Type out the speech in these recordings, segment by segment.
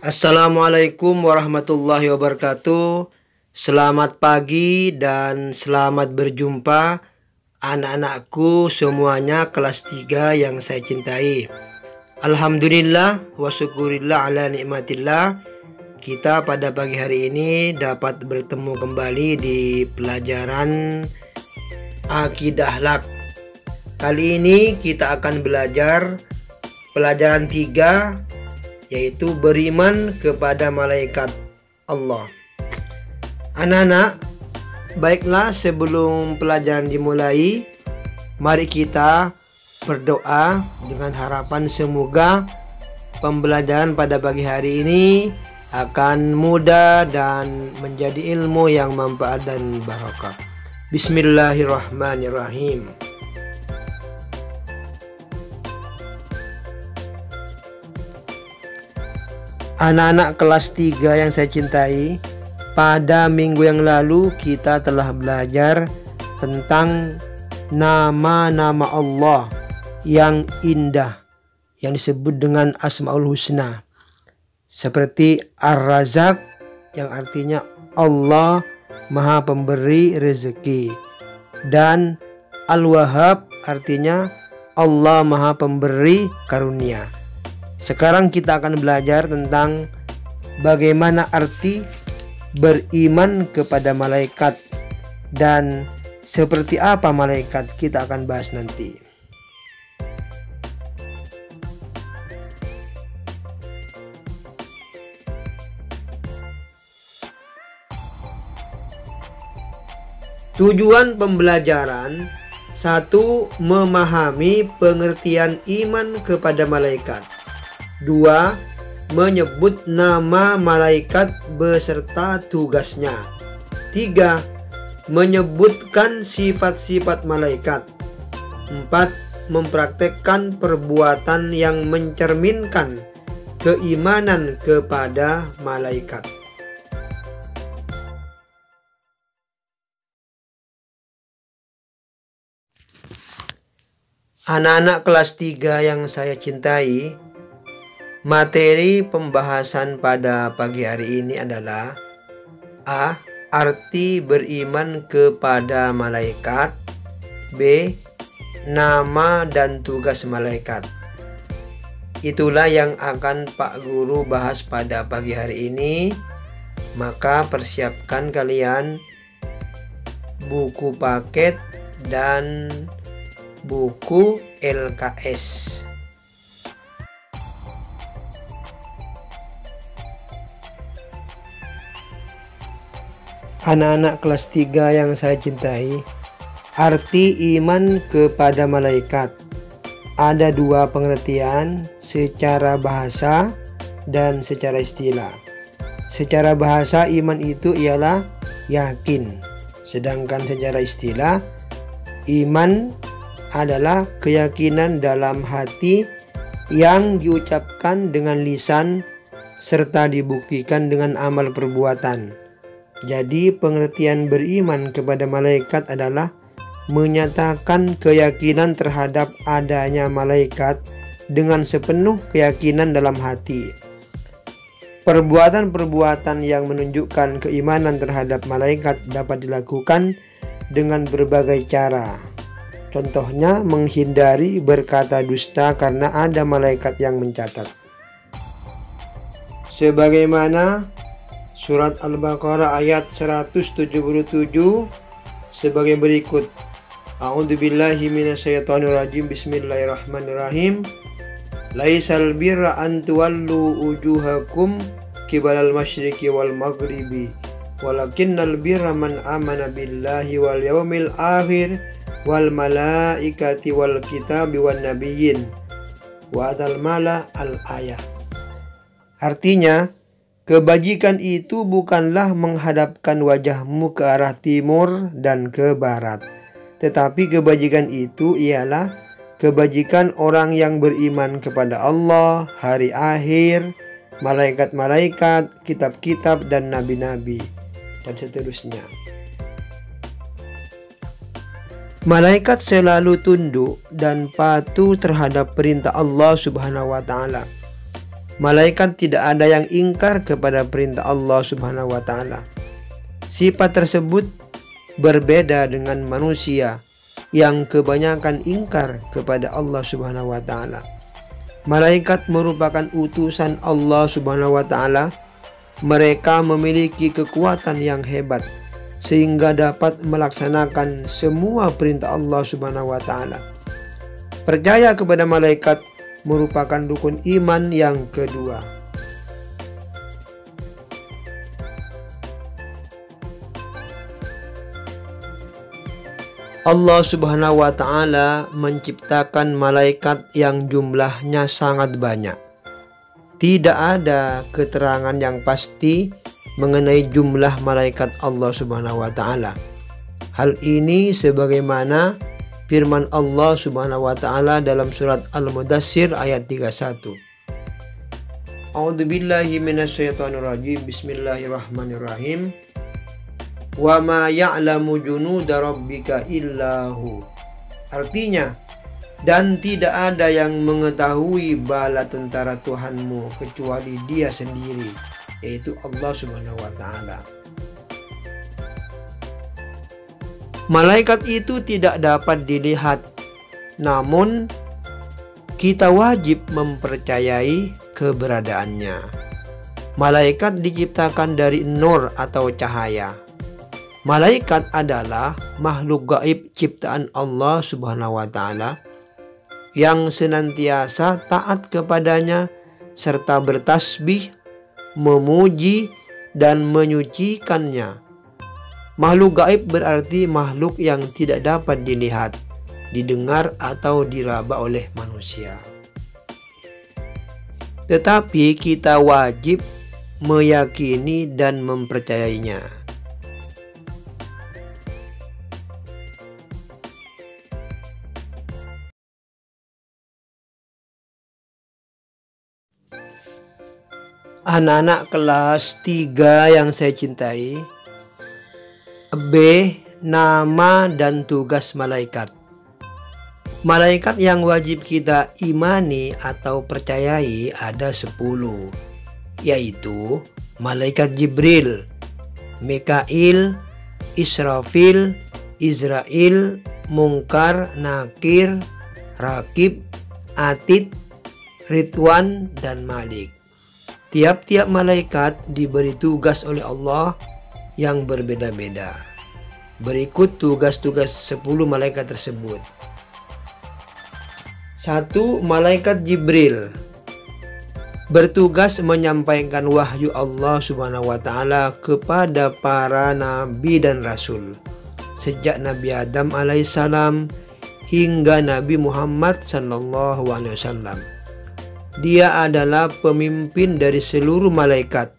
Assalamualaikum warahmatullahi wabarakatuh. Selamat pagi dan selamat berjumpa anak-anakku semuanya kelas 3 yang saya cintai. Alhamdulillah wa syukurillah ala nikmatillah. Kita pada pagi hari ini dapat bertemu kembali di pelajaran Akidah Akhlak. Kali ini kita akan belajar pelajaran 3, yaitu beriman kepada malaikat Allah. Anak-anak, baiklah sebelum pelajaran dimulai, mari kita berdoa dengan harapan semoga pembelajaran pada pagi hari ini akan mudah dan menjadi ilmu yang manfaat dan barakah. Bismillahirrahmanirrahim. Anak-anak kelas 3 yang saya cintai, pada minggu yang lalu kita telah belajar tentang nama-nama Allah yang indah yang disebut dengan Asmaul Husna, seperti Ar-Razak yang artinya Allah Maha Pemberi rezeki, dan Al-Wahhab artinya Allah Maha Pemberi karunia. Sekarang kita akan belajar tentang bagaimana arti beriman kepada malaikat dan seperti apa malaikat, kita akan bahas nanti. Tujuan pembelajaran: 1. Memahami pengertian iman kepada malaikat. 2. Menyebut nama malaikat beserta tugasnya. 3. Menyebutkan sifat-sifat malaikat. 4. Mempraktekkan perbuatan yang mencerminkan keimanan kepada malaikat. Anak-anak kelas 3 yang saya cintai, materi pembahasan pada pagi hari ini adalah A. Arti beriman kepada malaikat. B. Nama dan tugas malaikat. Itulah yang akan Pak Guru bahas pada pagi hari ini. Maka persiapkan kalian buku paket dan buku LKS. Anak-anak kelas 3 yang saya cintai, arti iman kepada malaikat. Ada 2 pengertian, secara bahasa dan secara istilah. Secara bahasa iman itu ialah yakin. Sedangkan secara istilah, iman adalah keyakinan dalam hati yang diucapkan dengan lisan serta dibuktikan dengan amal perbuatan. Jadi pengertian beriman kepada malaikat adalah menyatakan keyakinan terhadap adanya malaikat dengan sepenuh keyakinan dalam hati. Perbuatan-perbuatan yang menunjukkan keimanan terhadap malaikat dapat dilakukan dengan berbagai cara. Contohnya menghindari berkata dusta karena ada malaikat yang mencatat. Sebagaimana Surat Al-Baqarah ayat 177 sebagai berikut. A'udzubillahi minasyaitonirrajim. Bismillahirrahmanirrahim. Laisal birra an tuwallu wujuhakum qibalal masyriqi wal maghribi walakinnal birra man amana billahi wal yaumil akhir wal malaikati wal kitabi wan nabiyyin wa atal mala al ayat. Artinya, kebajikan itu bukanlah menghadapkan wajahmu ke arah timur dan ke barat, tetapi kebajikan itu ialah kebajikan orang yang beriman kepada Allah, hari akhir, malaikat-malaikat, kitab-kitab, dan nabi-nabi, dan seterusnya. Malaikat selalu tunduk dan patuh terhadap perintah Allah Subhanahu wa Ta'ala. Malaikat tidak ada yang ingkar kepada perintah Allah Subhanahu wa Ta'ala. Sifat tersebut berbeda dengan manusia yang kebanyakan ingkar kepada Allah Subhanahu wa Ta'ala. Malaikat merupakan utusan Allah Subhanahu wa Ta'ala. Mereka memiliki kekuatan yang hebat sehingga dapat melaksanakan semua perintah Allah Subhanahu wa Ta'ala. Percaya kepada malaikat merupakan rukun iman yang kedua. Allah Subhanahu wa Ta'ala menciptakan malaikat yang jumlahnya sangat banyak. Tidak ada keterangan yang pasti mengenai jumlah malaikat Allah Subhanahu wa Ta'ala. Hal ini sebagaimana firman Allah Subhanahu wa Ta'ala dalam surat Al-Mudaththir ayat 31. A'udzubillahi minasyaitonirrajim. Bismillahirrahmanirrahim. Wa ma ya'lamu junuda rabbika illahu. Artinya, dan tidak ada yang mengetahui bala tentara Tuhanmu kecuali Dia sendiri, yaitu Allah Subhanahu wa Ta'ala. Malaikat itu tidak dapat dilihat, namun kita wajib mempercayai keberadaannya. Malaikat diciptakan dari nur atau cahaya. Malaikat adalah makhluk gaib ciptaan Allah Subhanahu wa Ta'ala yang senantiasa taat kepadanya serta bertasbih, memuji, dan menyucikannya. Makhluk gaib berarti makhluk yang tidak dapat dilihat, didengar, atau diraba oleh manusia. Tetapi kita wajib meyakini dan mempercayainya. Anak-anak kelas 3 yang saya cintai, B. Nama dan tugas malaikat. Malaikat yang wajib kita imani atau percayai ada 10, yaitu malaikat Jibril, Mikail, Israfil, Israil, Munkar, Nakir, Rakib, Atid, Ridwan, dan Malik. Tiap-tiap malaikat diberi tugas oleh Allah yang berbeda-beda. Berikut tugas-tugas 10 malaikat tersebut. 1. Malaikat Jibril bertugas menyampaikan wahyu Allah Subhanahu wa Ta'ala kepada para nabi dan rasul sejak Nabi Adam alaihissalam hingga Nabi Muhammad sallallahu alaihi wasallam. Dia adalah pemimpin dari seluruh malaikat.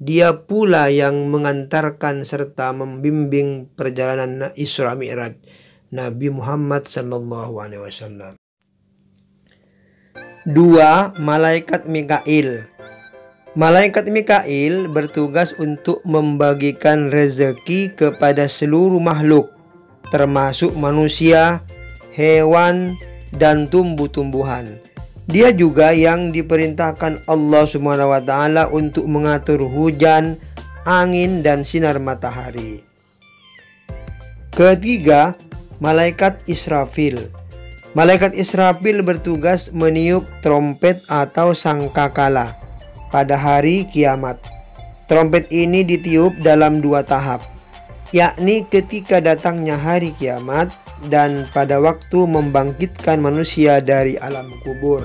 Dia pula yang mengantarkan serta membimbing perjalanan Isra Mi'raj Nabi Muhammad sallallahu alaihi wasallam. 2. Malaikat Mikail. Malaikat Mikail bertugas untuk membagikan rezeki kepada seluruh makhluk, termasuk manusia, hewan, dan tumbuh-tumbuhan. Dia juga yang diperintahkan Allah Subhanahu wa Ta'ala untuk mengatur hujan, angin, dan sinar matahari. 3. Malaikat Israfil. Malaikat Israfil bertugas meniup trompet atau sangkakala pada hari kiamat. Trompet ini ditiup dalam 2 tahap, yakni ketika datangnya hari kiamat dan pada waktu membangkitkan manusia dari alam kubur.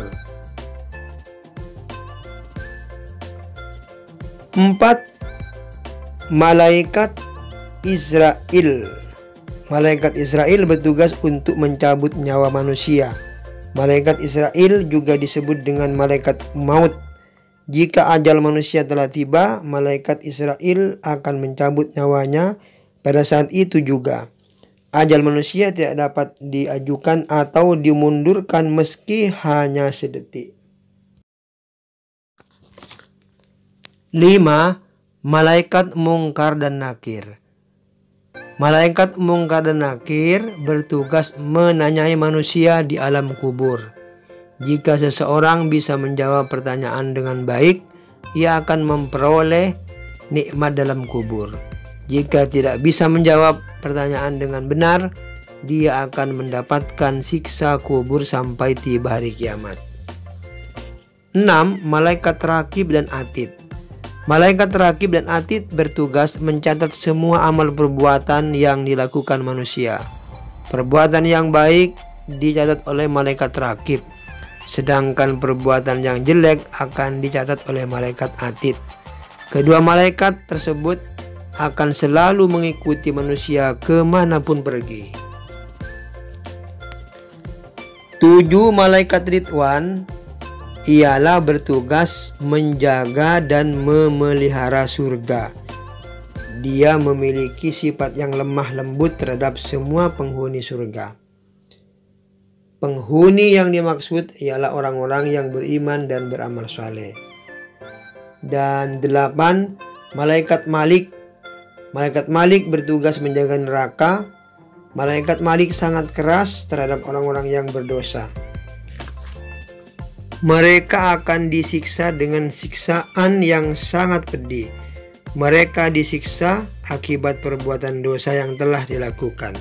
4. Malaikat Israil. Malaikat Israil bertugas untuk mencabut nyawa manusia. Malaikat Israil juga disebut dengan malaikat maut. Jika ajal manusia telah tiba, malaikat Israil akan mencabut nyawanya pada saat itu juga. Ajal manusia tidak dapat diajukan atau dimundurkan meski hanya sedetik. 5. Malaikat mungkar dan nakir. Malaikat mungkar dan nakir bertugas menanyai manusia di alam kubur. Jika seseorang bisa menjawab pertanyaan dengan baik, ia akan memperoleh nikmat dalam kubur. Jika tidak bisa menjawab pertanyaan dengan benar, dia akan mendapatkan siksa kubur sampai tiba hari kiamat. 6. Malaikat rakib dan atid. Malaikat rakib dan atid bertugas mencatat semua amal perbuatan yang dilakukan manusia. Perbuatan yang baik dicatat oleh malaikat rakib, sedangkan perbuatan yang jelek akan dicatat oleh malaikat atid. Kedua malaikat tersebut akan selalu mengikuti manusia kemanapun pergi. 7. Malaikat Ridwan ialah bertugas menjaga dan memelihara surga. Dia memiliki sifat yang lemah lembut terhadap semua penghuni surga. Penghuni yang dimaksud ialah orang-orang yang beriman dan beramal saleh. Dan 8. Malaikat Malik. Malaikat Malik bertugas menjaga neraka. Malaikat Malik sangat keras terhadap orang-orang yang berdosa. Mereka akan disiksa dengan siksaan yang sangat pedih. Mereka disiksa akibat perbuatan dosa yang telah dilakukan.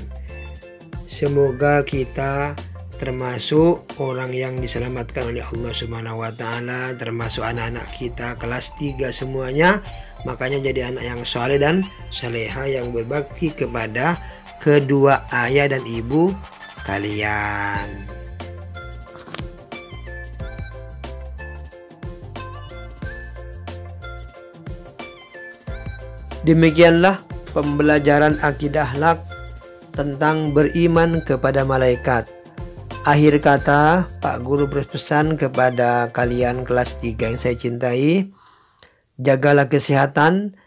Semoga kita termasuk orang yang diselamatkan oleh Allah Subhanahu wa taala, termasuk anak-anak kita kelas 3 semuanya. Makanya jadi anak yang saleh dan saleha yang berbakti kepada kedua ayah dan ibu kalian. Demikianlah pembelajaran akidah akhlak tentang beriman kepada malaikat. Akhir kata, Pak Guru berpesan kepada kalian kelas 3 yang saya cintai, jagalah kesehatan.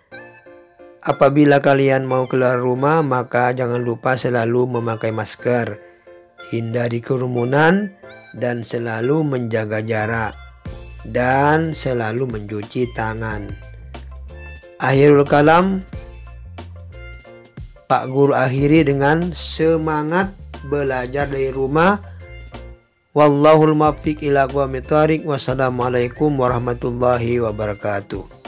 Apabila kalian mau keluar rumah, maka jangan lupa selalu memakai masker, hindari kerumunan, dan selalu menjaga jarak, dan selalu mencuci tangan. Akhirul kalam, Pak Guru akhiri dengan semangat belajar dari rumah. Wallahul muwaffiq ila aqwamit thoriq. Wassalamualaikum warahmatullahi wabarakatuh.